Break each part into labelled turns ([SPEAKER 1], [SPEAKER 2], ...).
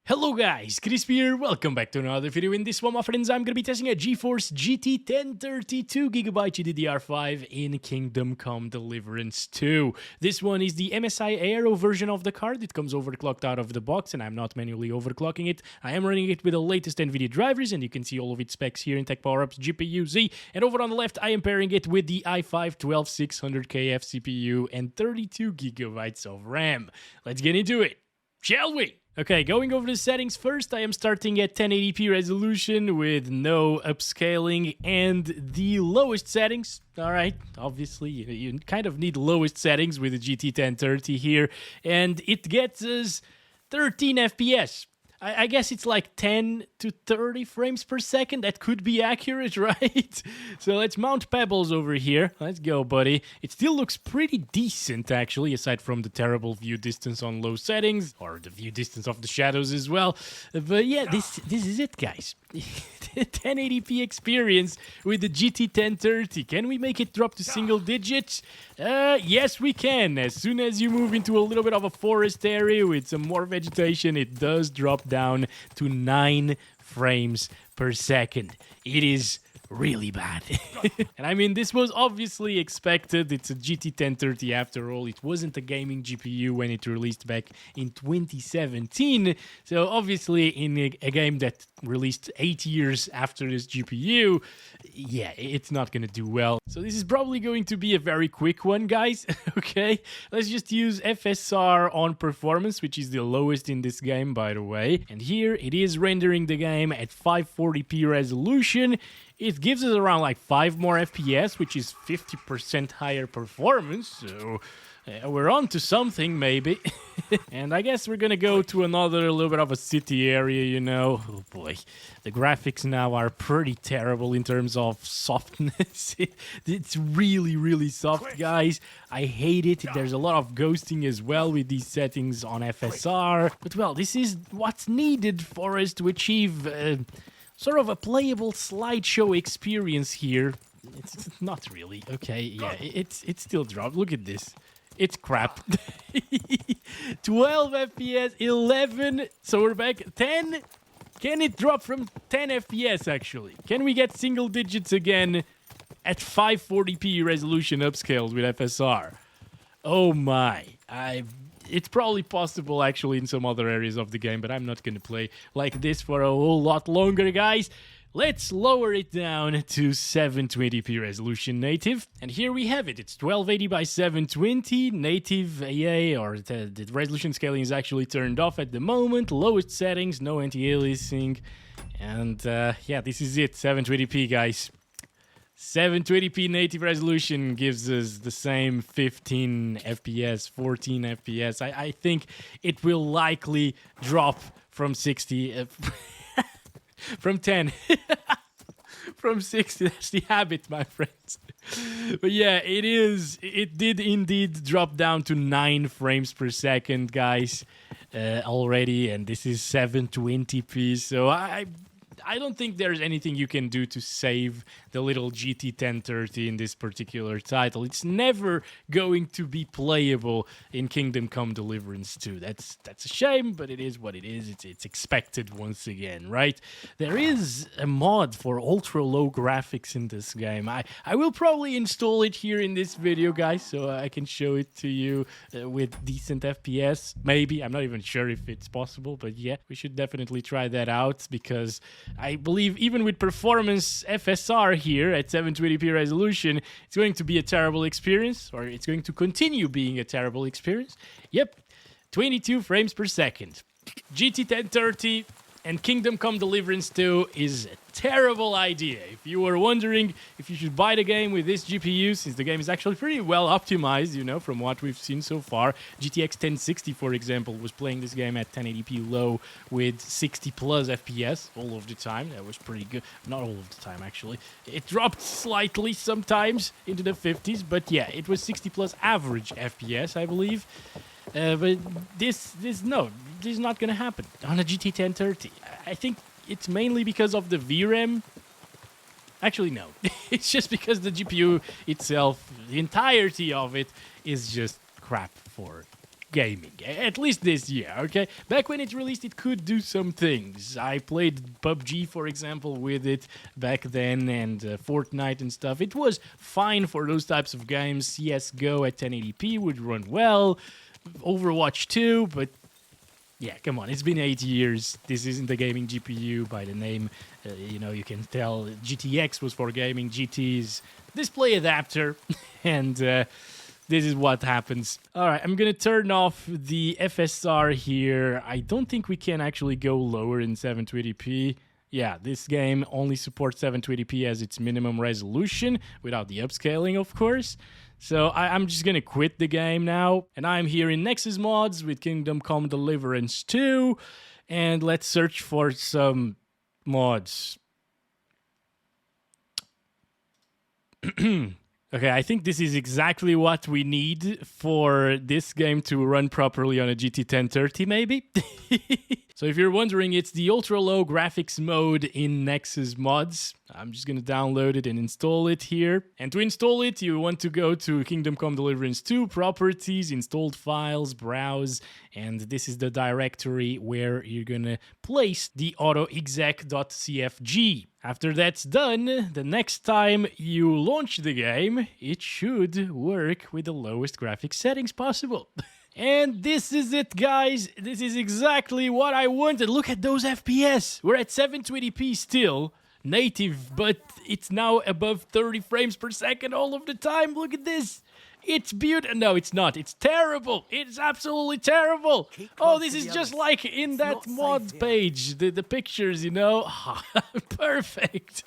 [SPEAKER 1] Hello guys, Crispy here, welcome back to another video. In this one, my friends, I'm gonna be testing a GeForce GT 1032GB GDDR5 in Kingdom Come Deliverance 2. This one is the MSI Aero version of the card. It comes overclocked out of the box and I'm not manually overclocking it. I am running it with the latest Nvidia drivers and you can see all of its specs here in Tech Power-Ups GPU Z. And over on the left, I am pairing it with the i5-12600KF CPU and 32GB of RAM. Let's get into it, shall we? Okay, going over the settings first, I am starting at 1080p resolution with no upscaling and the lowest settings. Alright, obviously you kind of need lowest settings with the GT 1030 here, and it gets us 13 FPS. I guess it's like 10 to 30 frames per second. That could be accurate, right? So let's mount Pebbles over here. Let's go, buddy. It still looks pretty decent, actually, aside from the terrible view distance on low settings, or the view distance of the shadows as well. But yeah, this is it, guys. 1080p experience with the GT 1030. Can we make it drop to single digits? Yes, we can. As soon as you move into a little bit of a forest area with some more vegetation, it does drop down to 9 frames per second. It is really bad. And I mean, this was obviously expected. It's a GT 1030 after all. It wasn't a gaming GPU when it released back in 2017. So obviously in a game that released 8 years after this GPU, yeah, it's not gonna do well. So this is probably going to be a very quick one, guys. Okay, let's just use FSR on performance, which is the lowest in this game, by the way. And here it is rendering the game at 540p resolution. It gives us around like 5 more FPS, which is 50% higher performance, so we're on to something, maybe. And I guess we're gonna go to another little bit of a city area, you know. Oh boy, the graphics now are pretty terrible in terms of softness. It's really, really soft, guys. I hate it. There's a lot of ghosting as well with these settings on FSR. But well, this is what's needed for us to achieve sort of a playable slideshow experience here. It's not really. Okay, yeah, it's still dropped. Look at this. It's crap. 12 FPS, 11. So we're back. 10. Can it drop from 10 FPS, actually? Can we get single digits again at 540p resolution upscaled with FSR? Oh my. It's probably possible, actually, in some other areas of the game, but I'm not going to play like this for a whole lot longer, guys. Let's lower it down to 720p resolution native. And here we have it. It's 1280 by 720 native AA, or the resolution scaling is actually turned off at the moment. Lowest settings, no anti-aliasing. And yeah, this is it. 720p, guys. 720p native resolution gives us the same 15 FPS, 14 FPS. I think it will likely drop from 60, from 10, from 60. That's the habit, my friends. But yeah, it did indeed drop down to 9 frames per second, guys, already. And this is 720p, so I don't think there's anything you can do to save the little GT 1030 in this particular title. It's never going to be playable in Kingdom Come Deliverance 2. That's a shame, but it is what it is. It's expected once again, right? There is a mod for ultra-low graphics in this game. I will probably install it here in this video, guys, so I can show it to you with decent FPS. Maybe. I'm not even sure if it's possible, but yeah, we should definitely try that out, because I believe even with performance FSR here at 720p resolution, it's going to be a terrible experience, or it's going to continue being a terrible experience. Yep, 22 frames per second. GT 1030 and Kingdom Come Deliverance 2 is a terrible idea. If you were wondering if you should buy the game with this GPU, since the game is actually pretty well optimized, you know, from what we've seen so far. GTX 1060, for example, was playing this game at 1080p low with 60 plus FPS all of the time. That was pretty good. Not all of the time, actually. It dropped slightly sometimes into the 50s, but yeah, it was 60 plus average FPS, I believe. But this is not going to happen on a GT 1030. I think it's mainly because of the VRAM. Actually, no. It's just because the GPU itself, the entirety of it, is just crap for gaming, at least this year, okay? Back when it released, it could do some things. I played PUBG, for example, with it back then, and Fortnite and stuff. It was fine for those types of games. CSGO at 1080p would run well, Overwatch 2, but yeah, come on, it's been 8 years. This isn't a gaming GPU by the name. You know, you can tell GTX was for gaming, GT's display adapter, and this is what happens. All right, I'm gonna turn off the FSR here. I don't think we can actually go lower in 720p. Yeah, this game only supports 720p as its minimum resolution, without the upscaling, of course. So I'm just gonna quit the game now, and I'm here in zWORMz with Kingdom Come Deliverance 2, and let's search for some mods. Okay, I think this is exactly what we need for this game to run properly on a GT 1030, maybe? So if you're wondering, it's the ultra-low graphics mode in zWORMz. I'm just going to download it and install it here. And to install it, you want to go to Kingdom Come Deliverance 2, Properties, Installed Files, Browse, and this is the directory where you're going to place the autoexec.cfg. After that's done, the next time you launch the game, it should work with the lowest graphics settings possible. And this is it, guys. This is exactly what I wanted. Look at those FPS. We're at 720p still, native, but it's now above 30 frames per second all of the time. Look at this. It's beautiful. No, it's not. It's terrible. It's absolutely terrible. Oh, this is just like in that mod page. The pictures, you know. Perfect.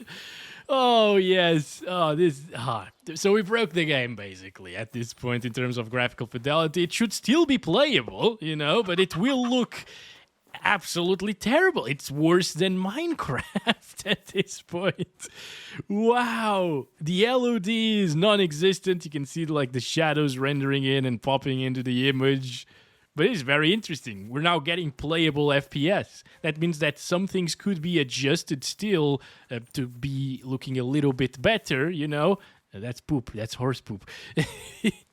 [SPEAKER 1] Oh, yes. Oh, this. So we broke the game, basically, at this point in terms of graphical fidelity. It should still be playable, you know, but it will look absolutely terrible. It's worse than Minecraft at this point. Wow. The LOD is non-existent. You can see like the shadows rendering in and popping into the image. But it's very interesting. We're now getting playable FPS. That means that some things could be adjusted still to be looking a little bit better, you know. That's poop. That's horse poop.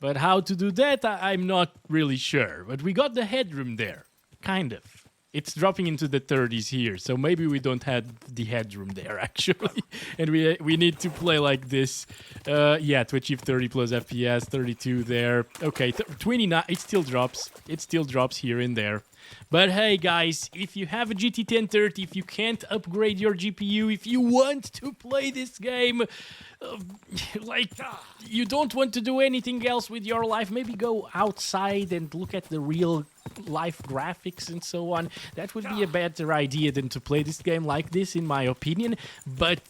[SPEAKER 1] But how to do that, I'm not really sure. But we got the headroom there. Kind of. It's dropping into the 30s here, so maybe we don't have the headroom there, actually. And we need to play like this. Yeah, to achieve 30 plus FPS, 32 there. Okay, 29, it still drops. It still drops here and there. But hey, guys, if you have a GT 1030, if you can't upgrade your GPU, if you want to play this game, you don't want to do anything else with your life, maybe go outside and look at the real life graphics and so on. That would be a better idea than to play this game like this, in my opinion. But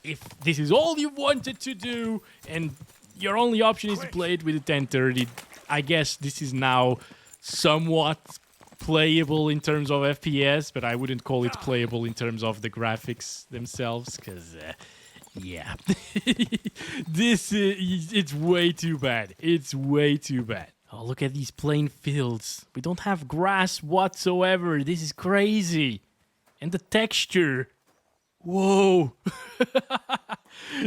[SPEAKER 1] if this is all you wanted to do and your only option is to play it with a 1030, I guess this is now somewhat playable in terms of FPS, but I wouldn't call it playable in terms of the graphics themselves, because yeah, it's way too bad. It's way too bad. Oh, look at these plain fields. We don't have grass whatsoever. This is crazy. And the texture. Whoa.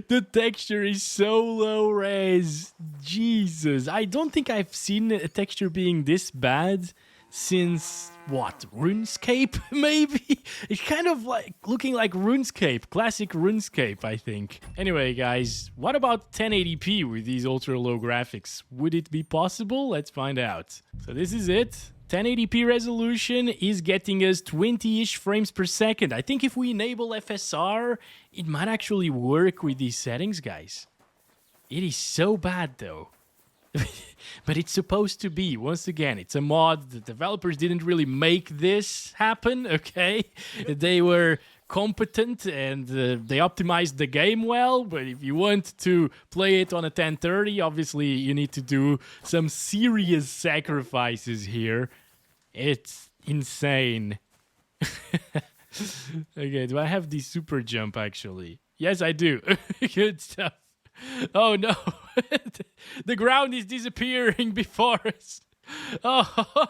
[SPEAKER 1] The texture is so low res. Jesus. I don't think I've seen a texture being this bad since, what, RuneScape, maybe? It's kind of like looking like RuneScape, classic RuneScape, I think. Anyway, guys, what about 1080p with these ultra-low graphics? Would it be possible? Let's find out. So this is it. 1080p resolution is getting us 20-ish frames per second. I think if we enable FSR, it might actually work with these settings, guys. It is so bad, though. But it's supposed to be. Once again, it's a mod. The developers didn't really make this happen, okay? They were competent and they optimized the game well, but if you want to play it on a 1030, obviously you need to do some serious sacrifices here. It's insane. Okay, do I have the super jump, actually? Yes, I do. Good stuff. Oh no, the ground is disappearing before us. Oh,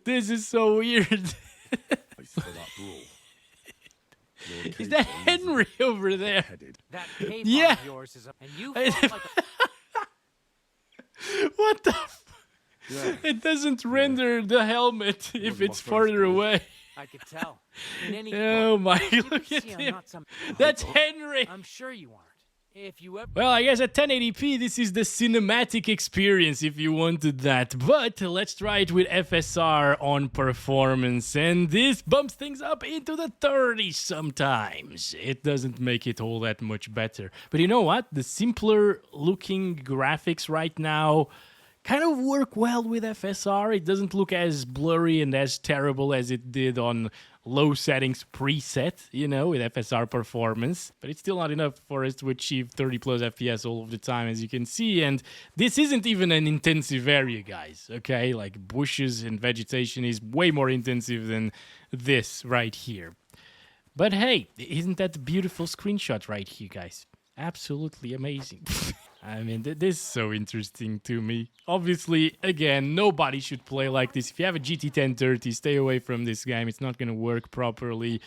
[SPEAKER 1] this is so weird. Is that Henry over there? Yeah. What the? It doesn't render the helmet if it's further away.
[SPEAKER 2] I could tell. In any
[SPEAKER 1] Oh my,
[SPEAKER 2] you
[SPEAKER 1] look
[SPEAKER 2] can
[SPEAKER 1] at
[SPEAKER 2] see I'm
[SPEAKER 1] him.
[SPEAKER 2] not some-
[SPEAKER 1] That's Henry.
[SPEAKER 2] I'm sure you aren't. If you ever
[SPEAKER 1] Well, I guess at 1080p, this is the cinematic experience if you wanted that. But let's try it with FSR on performance. And this bumps things up into the 30s sometimes. It doesn't make it all that much better. But you know what? The simpler looking graphics right now kind of work well with FSR. It doesn't look as blurry and as terrible as it did on low settings preset, you know, with FSR performance. But it's still not enough for us to achieve 30 plus FPS all of the time, as you can see. And this isn't even an intensive area, guys, okay? Like bushes and vegetation is way more intensive than this right here. But hey, isn't that a beautiful screenshot right here, guys? Absolutely amazing. I mean, this is so interesting to me. Obviously, again, nobody should play like this. If you have a GT 1030, stay away from this game. It's not going to work properly.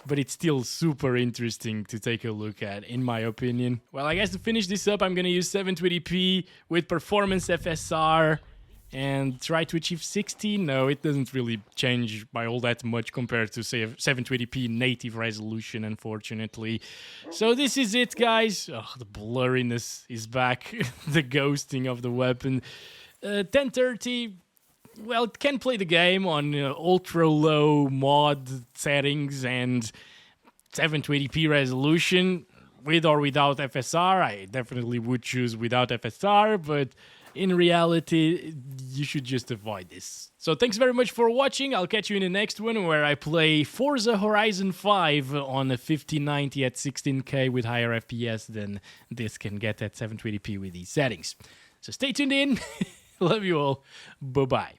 [SPEAKER 1] But it's still super interesting to take a look at, in my opinion. Well, I guess to finish this up, I'm going to use 720p with performance FSR. And try to achieve 60? No, it doesn't really change by all that much compared to, say, a 720p native resolution, unfortunately. So this is it, guys. Oh, the blurriness is back. The ghosting of the weapon. 1030, well, it can play the game on ultra-low mod settings and 720p resolution. With or without FSR, I definitely would choose without FSR, but in reality, you should just avoid this. So thanks very much for watching. I'll catch you in the next one where I play Forza Horizon 5 on a 5090 at 16K with higher FPS than this can get at 720p with these settings. So stay tuned in. Love you all. Bye-bye.